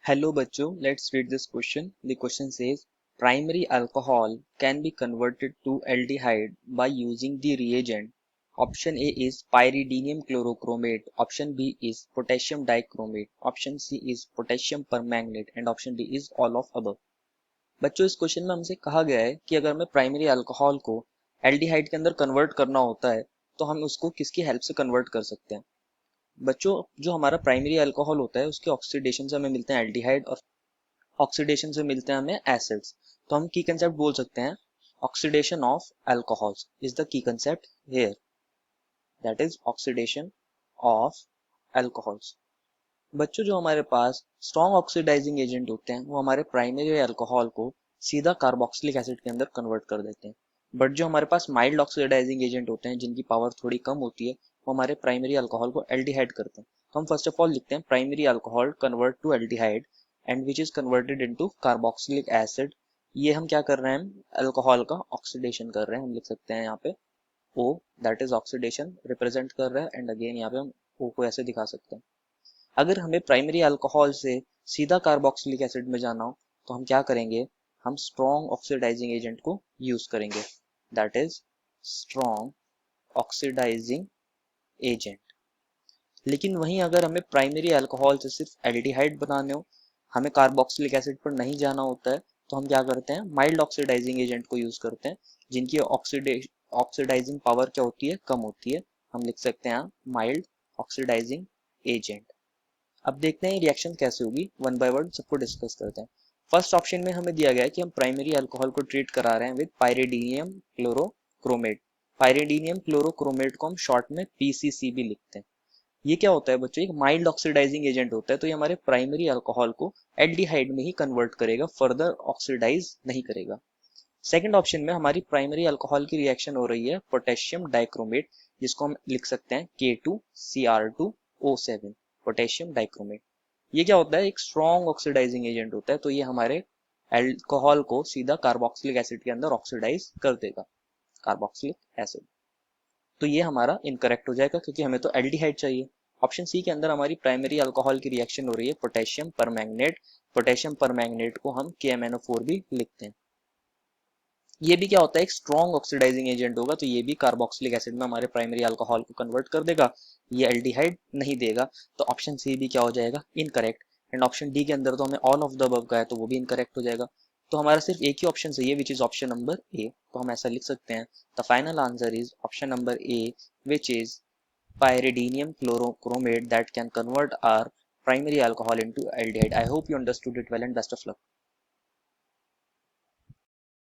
Hello बच्चों, let's read this question. The question says primary alcohol can be converted to aldehyde by using the reagent. Option A is pyridinium chlorochromate, option B is potassium dichromate, option C is potassium permanganate and option D is all of above. बच्चों इस question में हमसे कहा गया है कि अगर हमें प्राइमरी अल्कोहल को एल्डिहाइड के अंदर कन्वर्ट करना होता है तो हम उसको किसकी हेल्प से कन्वर्ट कर सकते हैं। बच्चों जो हमारा प्राइमरी अल्कोहल होता है उसके ऑक्सीडेशन से हमें मिलते हैं एल्डिहाइड और ऑक्सीडेशन से मिलते हैं हमें एसिड्स। तो हम की कंसेप्ट बोल सकते हैं oxidation of alcohols is the key concept here, that is oxidation of alcohols. बच्चों जो हमारे पास स्ट्रॉन्ग ऑक्सीडाइजिंग एजेंट होते हैं वो हमारे प्राइमरी अल्कोहल को सीधा कार्बोक्सिलिक एसिड के अंदर कन्वर्ट कर देते हैं, बट जो हमारे पास माइल्ड ऑक्सीडाइजिंग एजेंट होते हैं जिनकी पावर थोड़ी कम होती है वो हमारे प्राइमरी अल्कोहल को एल्डिहाइड करते हैं। तो हम फर्स्ट ऑफ ऑल लिखते हैं primary alcohol convert to aldehyde and which is converted into carboxylic acid. ये हम क्या कर रहे हैं, अल्कोहल का ऑक्सीडेशन कर रहे हैं। हम लिख सकते हैं यहाँ पे O, that is oxidation represent कर रहा है एंड अगेन यहाँ पे हम O को ऐसे दिखा सकते हैं। अगर हमें प्राइमरी अल्कोहल से सीधा कार्बोक्सिलिक एसिड में जाना हो तो हम क्या करेंगे, हम स्ट्रॉन्ग ऑक्सीडाइजिंग एजेंट को यूज करेंगे, that is strong oxidizing agent. लेकिन वहीं अगर हमें प्राइमरी अल्कोहल से सिर्फ एल्डिहाइड बनाने हो, हमें कार्बोक्सिलिक एसिड पर नहीं जाना होता है, तो हम क्या करते हैं, माइल्ड ऑक्सीडाइजिंग एजेंट को यूज करते हैं जिनकी ऑक्सीडाइजिंग पावर क्या होती है, कम होती है। हम लिख सकते हैं माइल्ड ऑक्सीडाइजिंग एजेंट। अब देखते हैं रिएक्शन कैसे होगी, वन बाय वन सबको डिस्कस करते हैं। फर्स्ट ऑप्शन में हमें दिया गया है कि हम प्राइमरी अल्कोहल को ट्रीट करा रहे हैं विद पायरिडीनियम क्लोरोक्रोमेट। पायरिडीनियम क्लोरोक्रोमेट को हम शॉर्ट में पीसीसी भी लिखते हैं। ये क्या होता है बच्चों, एक माइल्ड ऑक्सीडाइजिंग एजेंट होता है, तो ये हमारे प्राइमरी अल्कोहल को एल्डिहाइड में ही कन्वर्ट करेगा, फर्दर ऑक्सीडाइज नहीं करेगा। सेकंड ऑप्शन में हमारी प्राइमरी अल्कोहल की रिएक्शन हो रही है पोटेशियम डाइक्रोमेट, जिसको हम लिख सकते हैं K2Cr2O7, पोटेशियम डाइक्रोमेट। ये क्या होता है, एक स्ट्रॉन्ग ऑक्सीडाइजिंग एजेंट होता है, तो ये हमारे अल्कोहल को सीधा कार्बोक्सिलिक एसिड के अंदर ऑक्सीडाइज कर देगा, कार्बोक्सिलिक एसिड। तो ये हमारा इनकरेक्ट हो जाएगा क्योंकि हमें तो एल्डिहाइड चाहिए। ऑप्शन सी के अंदर हमारी प्राइमरी अल्कोहल की रिएक्शन हो रही है पोटेशियम परमैंगनेट। पोटेशियम परमैंगनेट को हम KMnO4 भी लिखते हैं। ये भी क्या होता है, एक स्ट्रॉन्ग ऑक्सीडाइजिंग एजेंट होगा, तो ये भी कार्बोक्सिलिक एसिड में हमारे प्राइमरी अल्कोहल को कन्वर्ट कर देगा, ये एल्डिहाइड नहीं देगा। तो ऑप्शन सी भी क्या हो जाएगा, इनकरेक्ट। एंड ऑप्शन डी के अंदर तो हमें ऑल ऑफ द अबव का है, तो वो भी इनकरेक्ट हो जाएगा। तो हमारा सिर्फ एक ही ऑप्शन सही है which is option number A. तो हम ऐसा लिख सकते हैं the final answer is option number A which is pyridinium chlorochromate that can convert our primary alcohol into aldehyde. I hope you understood it well and best of luck.